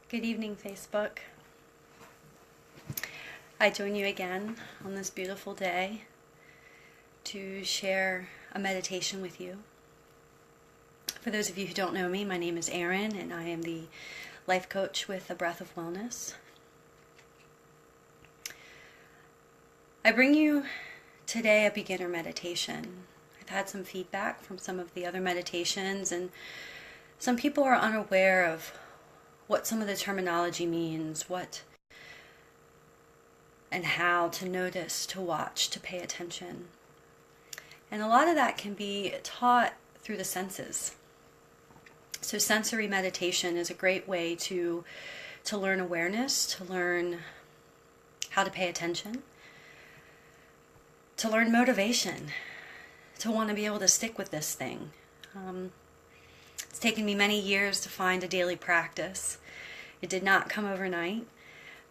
Good evening, Facebook. I join you again on this beautiful day to share a meditation with you. For those of you who don't know me, my name is Erin, and I am the life coach with A Breath of Wellness. I bring you today a beginner meditation. I've had some feedback from some of the other meditations, and some people are unaware of what some of the terminology means, what and how to notice, to watch, to pay attention. And a lot of that can be taught through the senses. So sensory meditation is a great way to learn awareness, to learn how to pay attention, to learn motivation, to want to be able to stick with this thing. It's taken me many years to find a daily practice. It did not come overnight.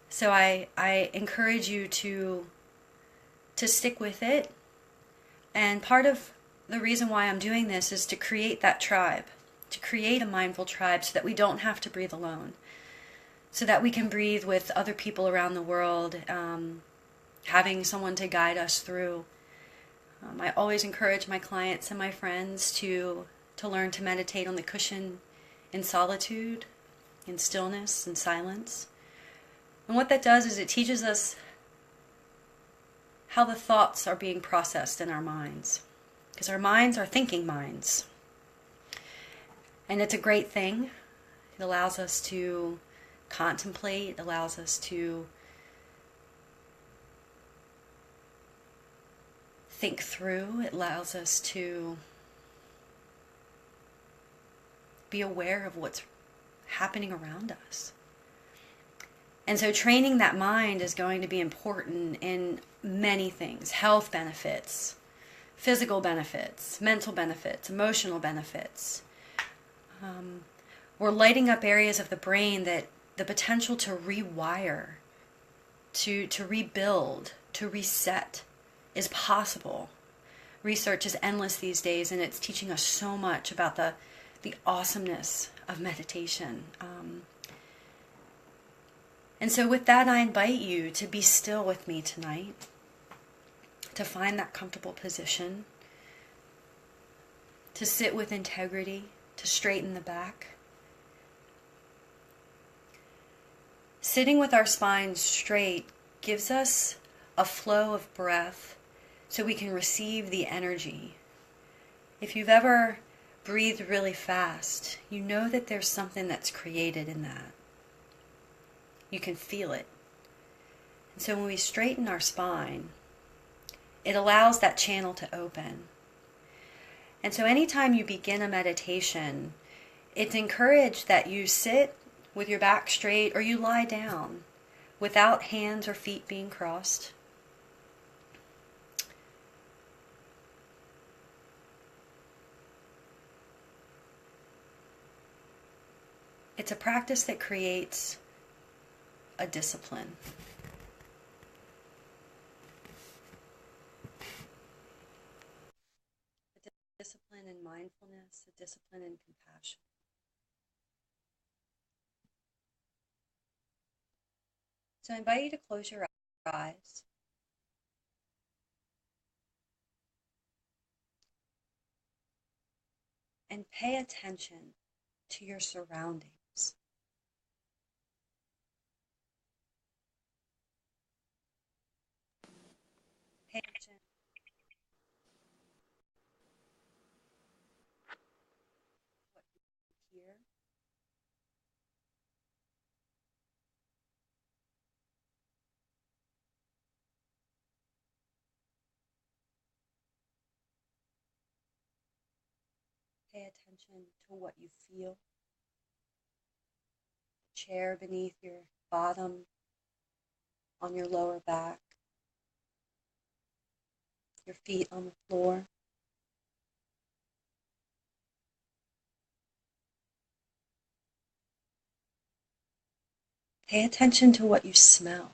So I encourage you to stick with it. And part of the reason why I'm doing this is to create that tribe, to create a mindful tribe so that we don't have to breathe alone, so that we can breathe with other people around the world, having someone to guide us through. I always encourage my clients and my friends to learn to meditate on the cushion in solitude, in stillness, in silence. And what that does is it teaches us how the thoughts are being processed in our minds. Because our minds are thinking minds. And it's a great thing. It allows us to contemplate, it allows us to think through, it allows us to be aware of what's happening around us. And so training that mind is going to be important in many things: health benefits, physical benefits, mental benefits, emotional benefits. We're lighting up areas of the brain that the potential to rewire, to rebuild, to reset is possible. Research is endless these days, and it's teaching us so much about the awesomeness of meditation. And so with that, I invite you to be still with me tonight, to find that comfortable position, to sit with integrity, to straighten the back. Sitting with our spines straight gives us a flow of breath so we can receive the energy. If you've ever breathed really fast, you know that there's something that's created in that. You can feel it. And so when we straighten our spine, it allows that channel to open. And so anytime you begin a meditation, it's encouraged that you sit with your back straight or you lie down without hands or feet being crossed. It's a practice that creates a discipline. A discipline in mindfulness, a discipline in compassion. So I invite you to close your eyes. And pay attention to your surroundings. Pay attention to what you hear. Pay attention to what you feel. The chair beneath your bottom, on your lower back, your feet on the floor. Pay attention to what you smell.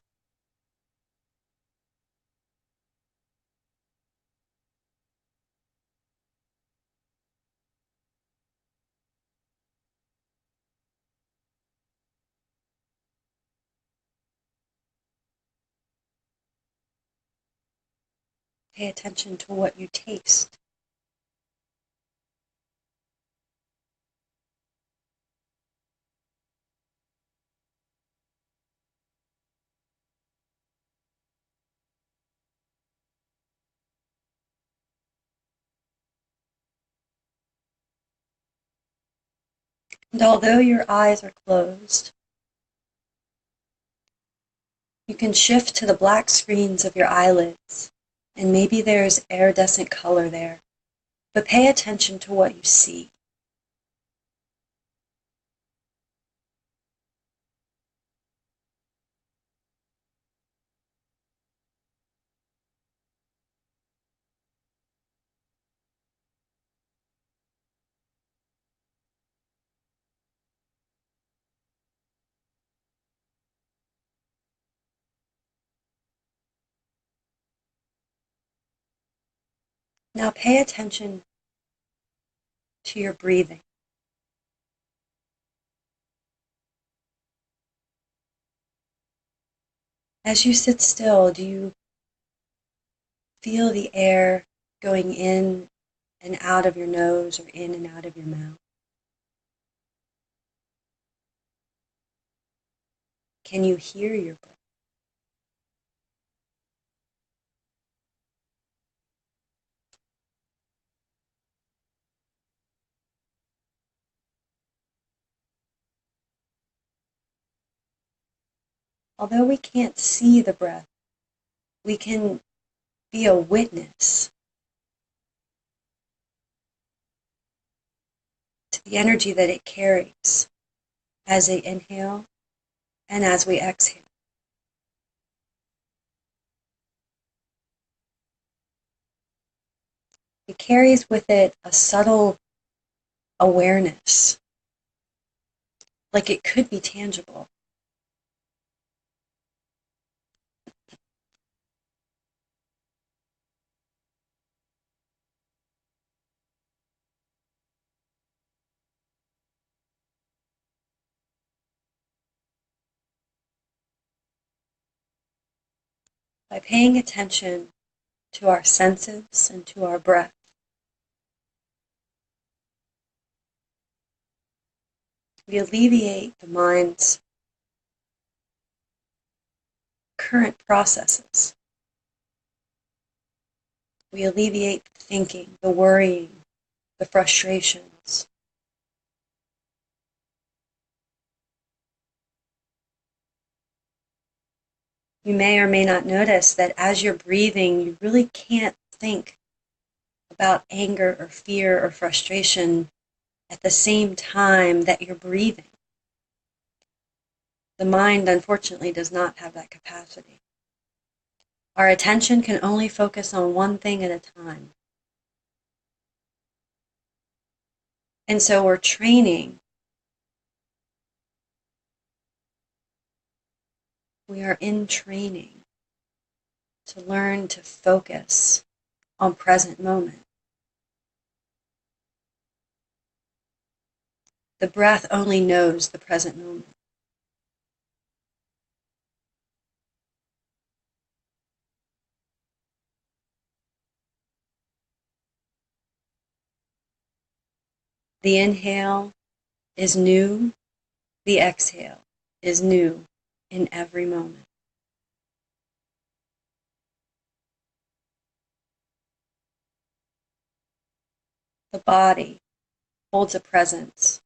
Pay attention to what you taste. And although your eyes are closed, you can shift to the black screens of your eyelids, and maybe there's iridescent color there, but pay attention to what you see. Now pay attention to your breathing. As you sit still, do you feel the air going in and out of your nose or in and out of your mouth? Can you hear your breath? Although we can't see the breath, we can be a witness to the energy that it carries as we inhale and as we exhale. It carries with it a subtle awareness, like it could be tangible. By paying attention to our senses and to our breath, we alleviate the mind's current processes. We alleviate the thinking, the worrying, the frustrations. You may or may not notice that as you're breathing, you really can't think about anger or fear or frustration at the same time that you're breathing. The mind, unfortunately, does not have that capacity. Our attention can only focus on one thing at a time. And so we're training. We are in training to learn to focus on present moment. The breath only knows the present moment. The inhale is new, the exhale is new in every moment. The body holds a presence.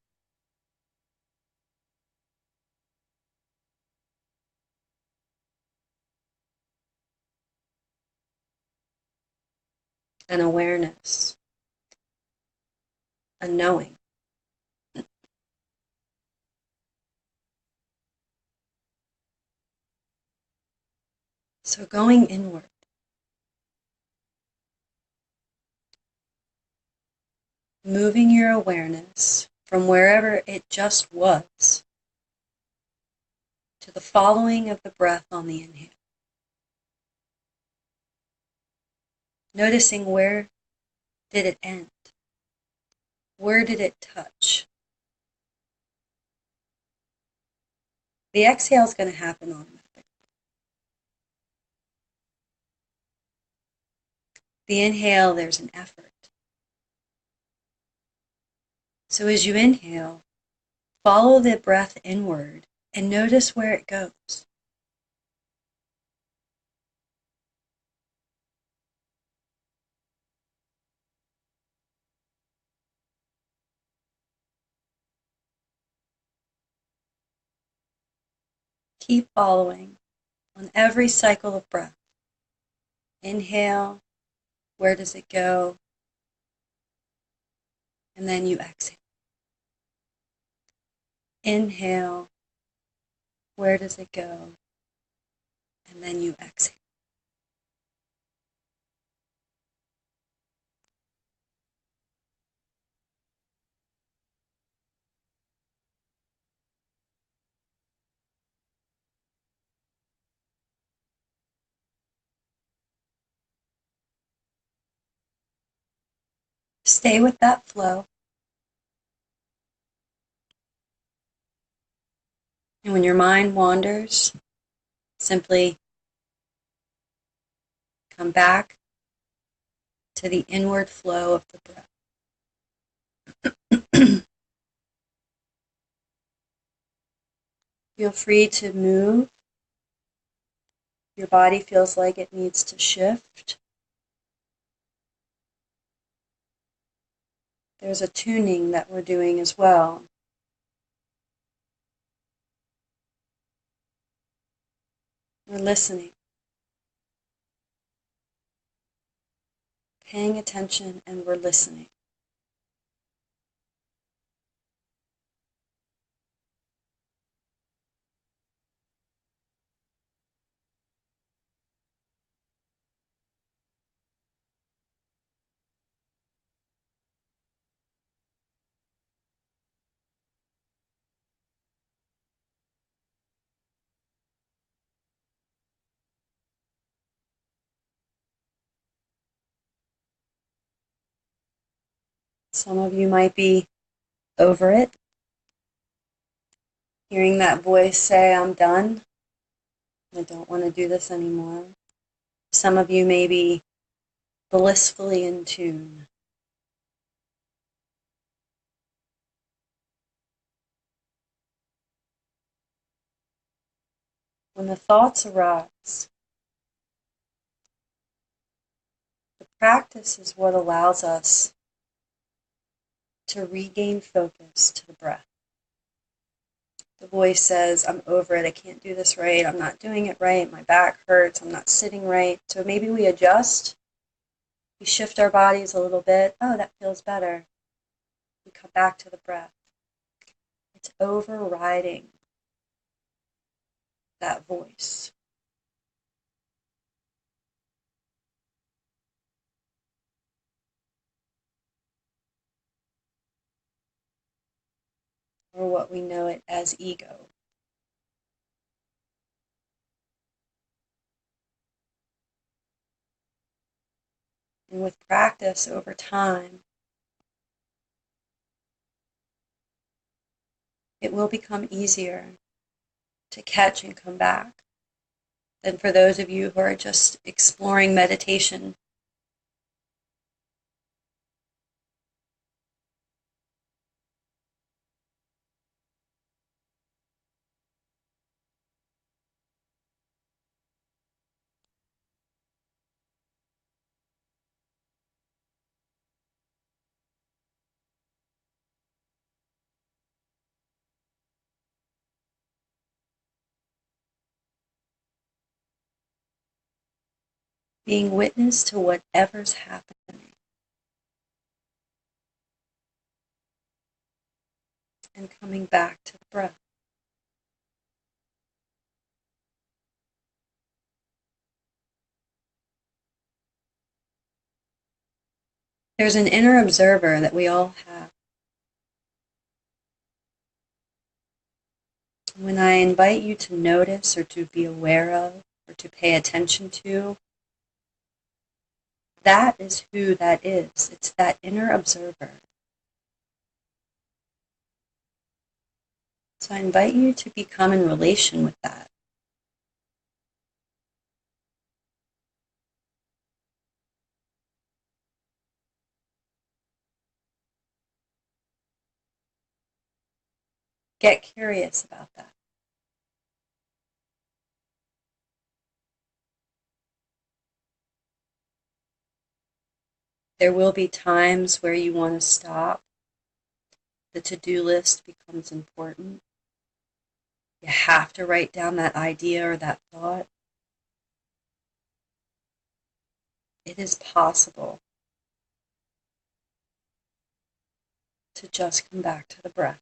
An awareness, a knowing. So going inward, moving your awareness from wherever it just was to the following of the breath on the inhale. Noticing where did it end? Where did it touch? The exhale is going to happen automatically. The inhale, there's an effort. So as you inhale, follow the breath inward and notice where it goes. Keep following on every cycle of breath. Inhale, where does it go? And then you exhale. Inhale, where does it go? And then you exhale. Stay with that flow. And when your mind wanders, simply come back to the inward flow of the breath. Feel free to move. Your body feels like it needs to shift. There's a tuning that we're doing as well. We're listening, paying attention, and we're listening. Some of you might be over it, hearing that voice say, I'm done. I don't want to do this anymore. Some of you may be blissfully in tune. When the thoughts arise, the practice is what allows us to regain focus to the breath. The voice says, I'm over it, I can't do this right, I'm not doing it right, my back hurts, I'm not sitting right. So maybe we adjust, we shift our bodies a little bit. Oh, that feels better. We come back to the breath. It's overriding that voice. Or what we know it as ego. And with practice over time, it will become easier to catch and come back than for those of you who are just exploring meditation. Being witness to whatever's happening and coming back to the breath. There's an inner observer that we all have. When I invite you to notice or to be aware of or to pay attention to, that is who that is. It's that inner observer. So I invite you to become in relation with that. Get curious about that. There will be times where you want to stop. The to-do list becomes important. You have to write down that idea or that thought. It is possible to just come back to the breath.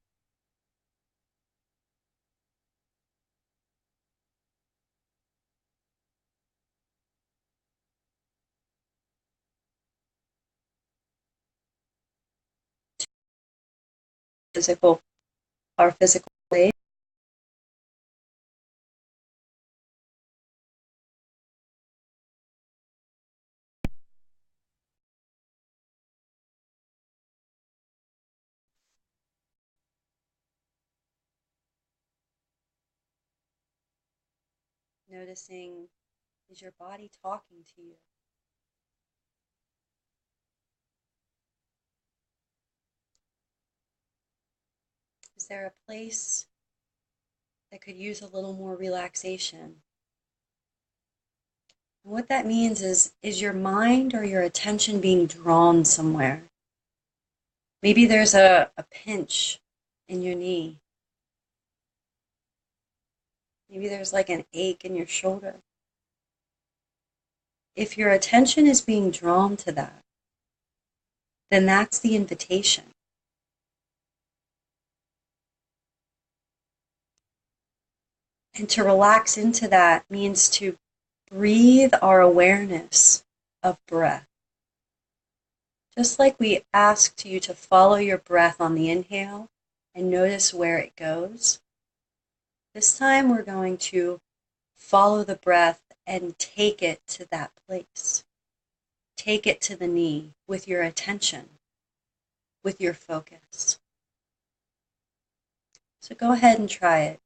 Physical, our physical place. Noticing, is your body talking to you? Is there a place that could use a little more relaxation? And what that means is your mind or your attention being drawn somewhere? Maybe there's a pinch in your knee. Maybe there's like an ache in your shoulder. If your attention is being drawn to that, then that's the invitation. And to relax into that means to breathe our awareness of breath. Just like we asked you to follow your breath on the inhale and notice where it goes, this time we're going to follow the breath and take it to that place. Take it to the knee with your attention, with your focus. So go ahead and try it.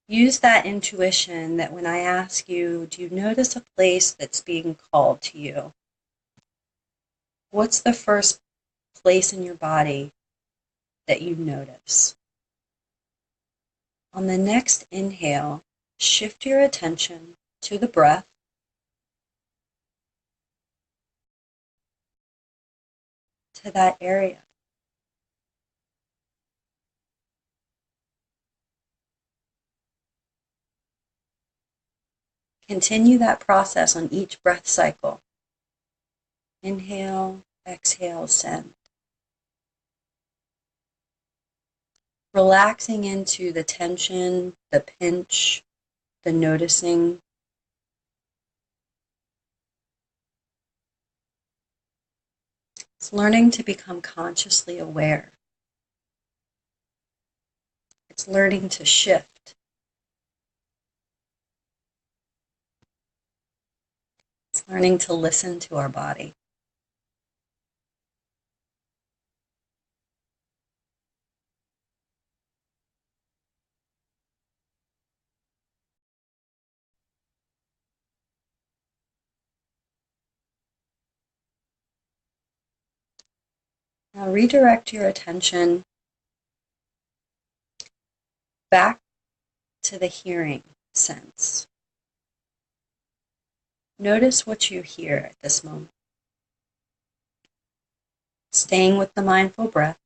Use that intuition that when I ask you, do you notice a place that's being called to you? What's the first place in your body that you notice? On the next inhale, shift your attention to the breath. To that area. Continue that process on each breath cycle. Inhale, exhale, send. Relaxing into the tension, the pinch, the noticing. It's learning to become consciously aware. It's learning to shift. It's learning to listen to our body. Now redirect your attention back to the hearing sense. Notice what you hear at this moment. Staying with the mindful breath.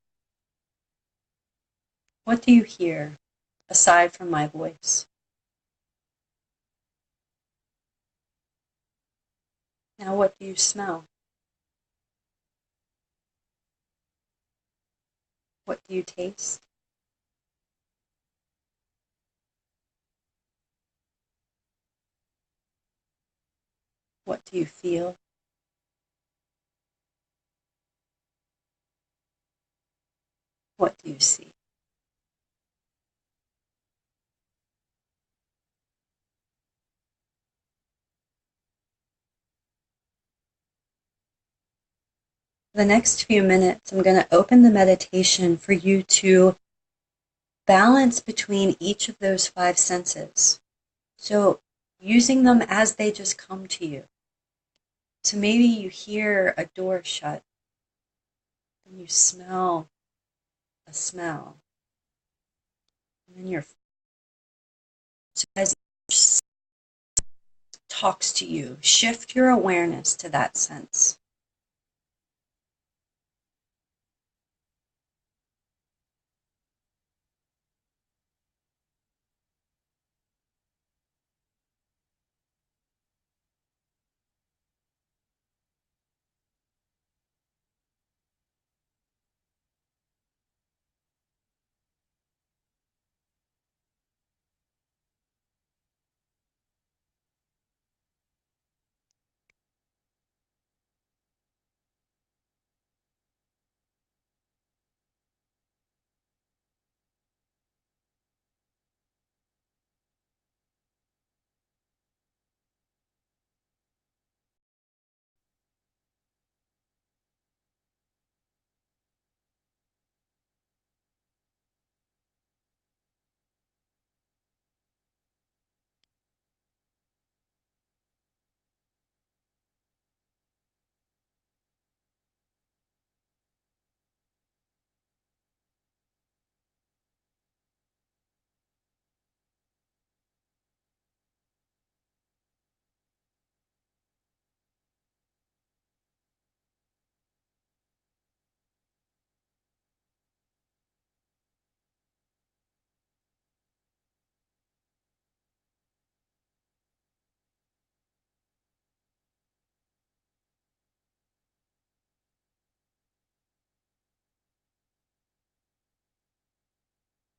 What do you hear aside from my voice? Now what do you smell? What do you taste? What do you feel? What do you see? For the next few minutes, I'm going to open the meditation for you to balance between each of those five senses. So using them as they just come to you. So maybe you hear a door shut and you smell a smell. And your so as each talks to you, shift your awareness to that sense.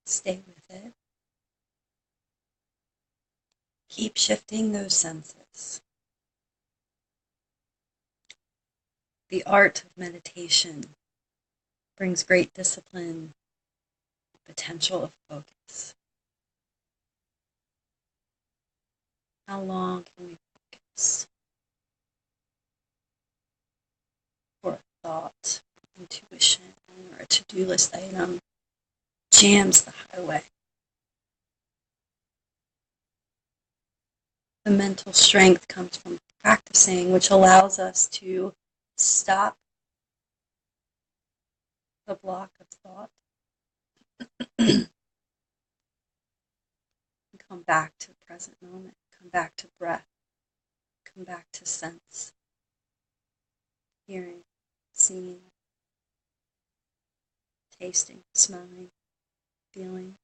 Stay with it. Keep shifting those senses. The art of meditation brings great discipline, potential of focus. How long can we focus? For a thought, intuition, or a to-do list item jams the highway. The mental strength comes from practicing, which allows us to stop the block of thought and come back to the present moment, come back to breath, come back to sense, hearing, seeing, tasting, smelling, feeling.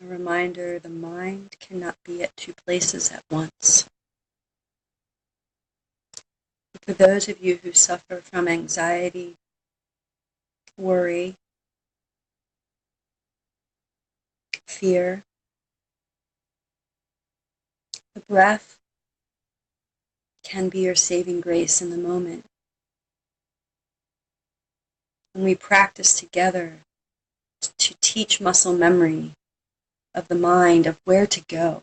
A reminder, the mind cannot be at two places at once. For those of you who suffer from anxiety, worry, fear, the breath can be your saving grace in the moment. When we practice together to teach muscle memory of the mind, of where to go.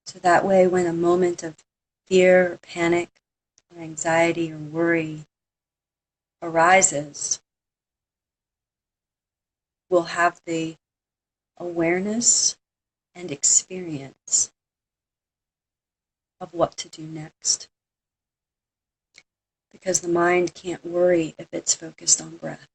So that way, when a moment of fear or panic or anxiety or worry arises, we'll have the awareness and experience of what to do next. Because the mind can't worry if it's focused on breath.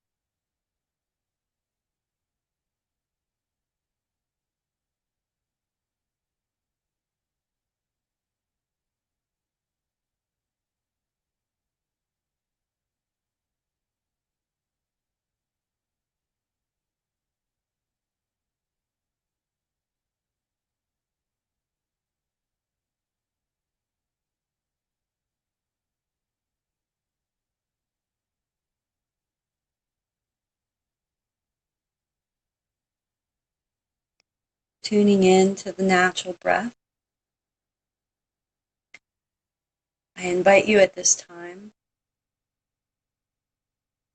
Tuning in to the natural breath. I invite you at this time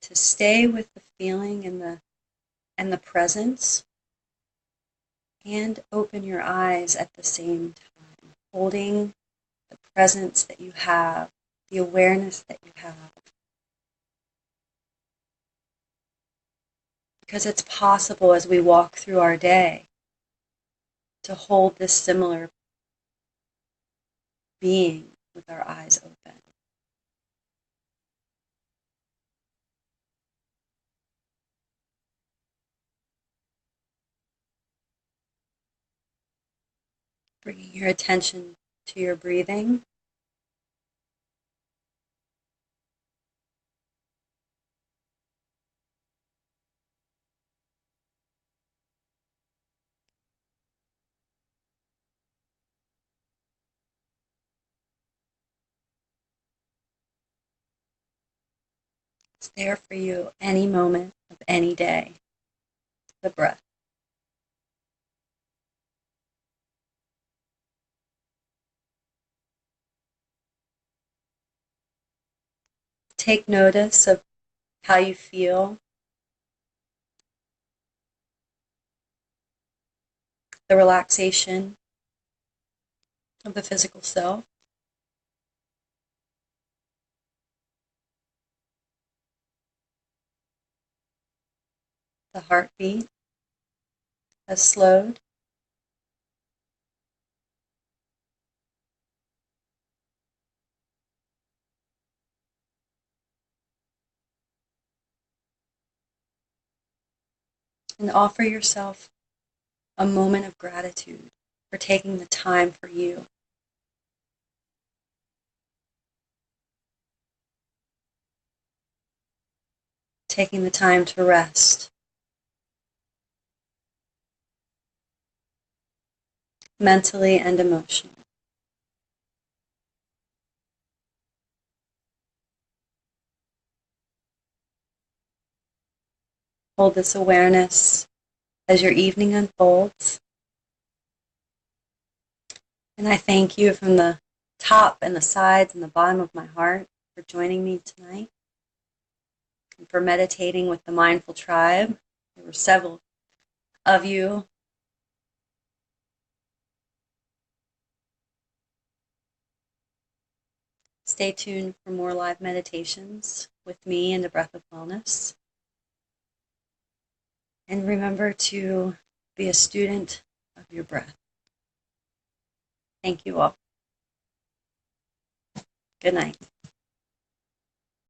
to stay with the feeling and the presence, and open your eyes at the same time, holding the presence that you have, the awareness that you have. Because it's possible as we walk through our day to hold this similar being with our eyes open. Bringing your attention to your breathing. It's there for you any moment of any day. The breath. Take notice of how you feel, the relaxation of the physical self, the heartbeat has slowed, and offer yourself a moment of gratitude for taking the time for you. Taking the time to rest, mentally and emotionally. Hold this awareness as your evening unfolds. And I thank you from the top and the sides and the bottom of my heart for joining me tonight and for meditating with the Mindful Tribe. There were several of you. Stay tuned for more live meditations with me and the Breath of Wellness. And remember to be a student of your breath. Thank you all. Good night.